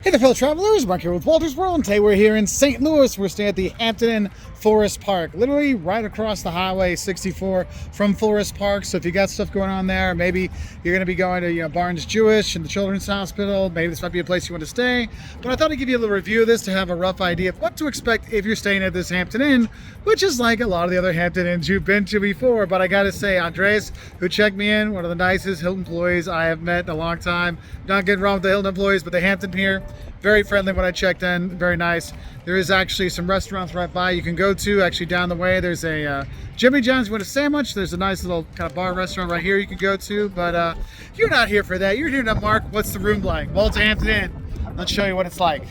Hey there, fellow travelers. Mark here with Walter's World, and today we're here in St. Louis. We're staying at the Hampton Inn Forest Park, literally right across the Highway 64 from Forest Park. So if you got stuff going on there, maybe you're going to be going to Barnes Jewish and the Children's Hospital, maybe this might be a place you want to stay. But I thought I'd give you a little review of this to have a rough idea of what to expect if you're staying at this Hampton Inn, which is like a lot of the other Hampton Inns you've been to before. But I got to say, Andres, who checked me in, one of the nicest Hilton employees I have met in a long time. Not getting wrong with the Hilton employees, but the Hampton here, very friendly when I checked in, very nice. There is actually some restaurants right by you can go to. Actually down the way, there's a Jimmy John's. You want a sandwich? There's a nice little kind of bar restaurant right here you can go to. But you're not here for that. You're here to Mark, what's the room like? Well, it's a Hampton Inn. Let's show you what it's like.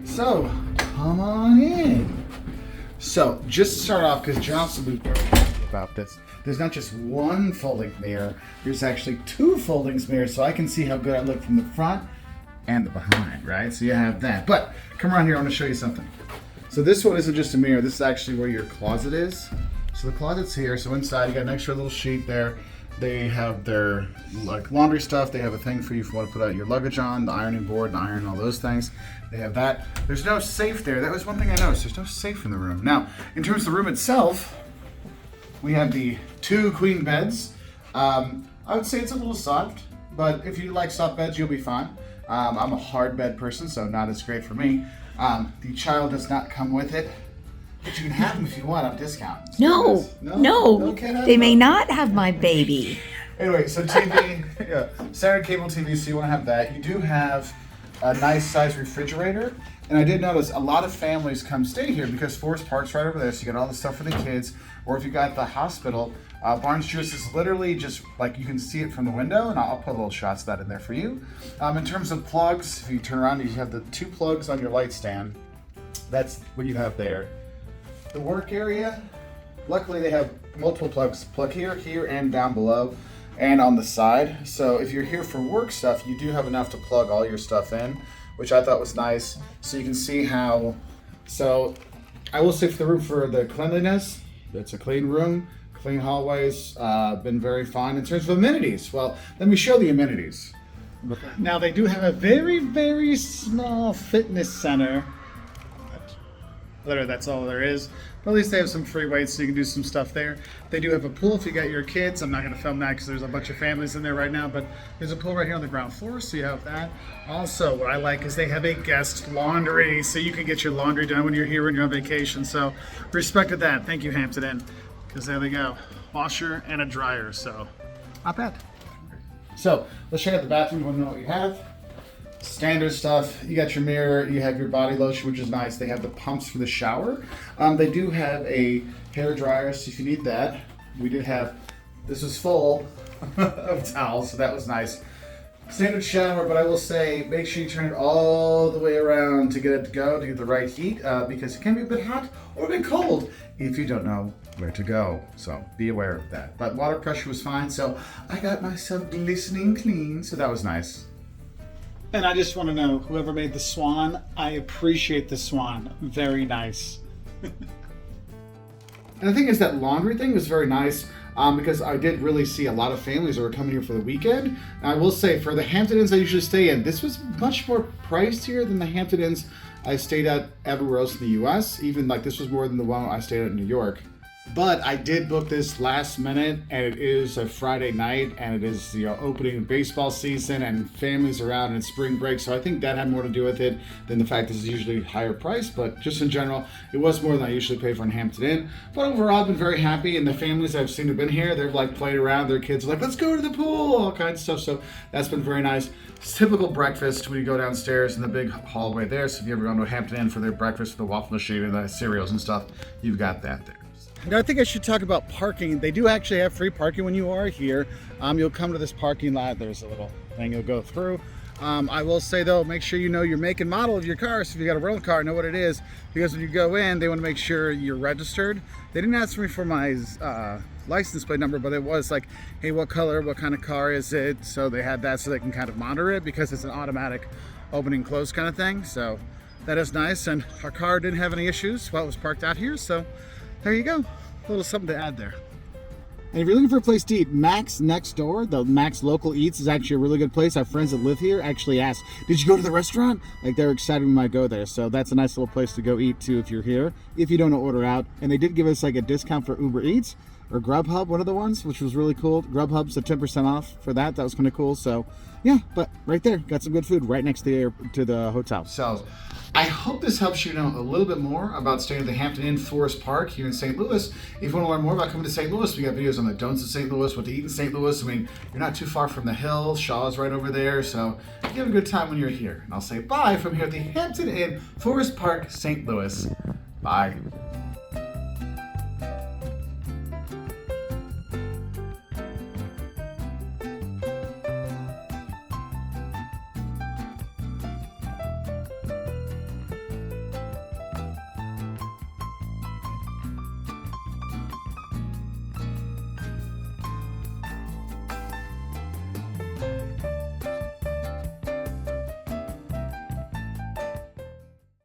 So, come on in. So, just to start off, because Johnson will be about this, there's not just one folding mirror, there's actually two folding mirrors, so I can see how good I look from the front and the behind, right? So you have that. But, come around here, I want to show you something. So this one isn't just a mirror, this is actually where your closet is. So the closet's here, so inside you got an extra little sheet there. They have their laundry stuff. They have a thing for you if you want to put out your luggage on, the ironing board, and iron, all those things. They have that. There's no safe there. That was one thing I noticed. There's no safe in the room. Now, in terms of the room itself, we have the two queen beds. I would say it's a little soft, but if you like soft beds, you'll be fine. I'm a hard bed person, so not as great for me. The child does not come with it. But you can have them if you want on discount. No, they may not have my baby. Anyway, so TV, yeah, standard cable TV, so you want to have that. You do have a nice size refrigerator. And I did notice a lot of families come stay here because Forest Park's right over there, so you got all the stuff for the kids. Or if you got the hospital, Barnes Jewish is literally just like you can see it from the window, and I'll put little shots of that in there for you. In terms of plugs, if you turn around, you have the two plugs on your light stand. That's what you have there. The work area, luckily they have multiple plugs, plug here, here, and down below, and on the side. So if you're here for work stuff, you do have enough to plug all your stuff in, which I thought was nice. So you can see how, so I will say for the room, for the cleanliness, it's a clean room, clean hallways, been very fine. In terms of amenities, well, let me show the amenities. Now they do have a very, very small fitness center. Literally, that's all there is. But at least they have some free weights, so you can do some stuff there. They do have a pool if you got your kids. I'm not going to film that because there's a bunch of families in there right now, but there's a pool right here on the ground floor, so you have that. Also, what I like is they have a guest laundry, so you can get your laundry done when you're here when you're on vacation. So, respected that. Thank you, Hampton Inn, because there they go. Washer and a dryer, so not bad. So, let's check out the bathroom. You want to know what you have? Standard stuff. You got your mirror, you have your body lotion, which is nice. They have the pumps for the shower. They do have a hair dryer, so if you need that. We did have, this is full of towels, so that was nice. Standard shower, but I will say, make sure you turn it all the way around to get it to go, to get the right heat, because it can be a bit hot or a bit cold if you don't know where to go. So be aware of that. But water pressure was fine, so I got myself glistening clean, so that was nice. And I just want to know, whoever made the swan, I appreciate the swan. Very nice. And the thing is, that laundry thing was very nice because I did really see a lot of families that were coming here for the weekend. And I will say, for the Hampton Inns I usually stay in, this was much more priced here than the Hampton Inns I stayed at everywhere else in the U.S. Even like this was more than the one I stayed at in New York. But I did book this last minute, and it is a Friday night, and it is opening baseball season, and families are out, and it's spring break, so I think that had more to do with it than the fact this is usually higher price. But just in general, it was more than I usually pay for in Hampton Inn. But overall, I've been very happy, and the families I've seen have been here, they've like played around, their kids are like, let's go to the pool, all kinds of stuff, so that's been very nice. It's typical breakfast when you go downstairs in the big hallway there, so if you ever go to a Hampton Inn for their breakfast, the waffle machine and the cereals and stuff, you've got that there. Now, I think I should talk about parking. They do actually have free parking when you are here. You'll come to this parking lot. There's a little thing you'll go through. I will say though, make sure you know your make and model of your car. So if you got a rental car, know what it is, because when you go in, they want to make sure you're registered. They didn't ask me for my license plate number, but it was like, hey, what color, what kind of car is it? So they had that so they can kind of monitor it, because it's an automatic opening close kind of thing. So that is nice. And our car didn't have any issues while it was parked out here. So there you go, a little something to add there. And if you're looking for a place to eat, Max next door, the Max Local Eats, is actually a really good place. Our friends that live here actually asked, did you go to the restaurant? Like, they're excited we might go there. So that's a nice little place to go eat too if you're here, if you don't order out. And they did give us like a discount for Uber Eats or Grubhub, one of the ones, which was really cool. Grubhub's a 10% off for that. That was kind of cool. So yeah, but right there, got some good food right next to the hotel. So I hope this helps you know a little bit more about staying at the Hampton Inn Forest Park here in St. Louis. If you want to learn more about coming to St. Louis, we got videos on the don'ts of St. Louis, what to eat in St. Louis. I mean, you're not too far from the hill. Shaw's right over there, so you have a good time when you're here. And I'll say bye from here at the Hampton Inn Forest Park, St. Louis. Bye.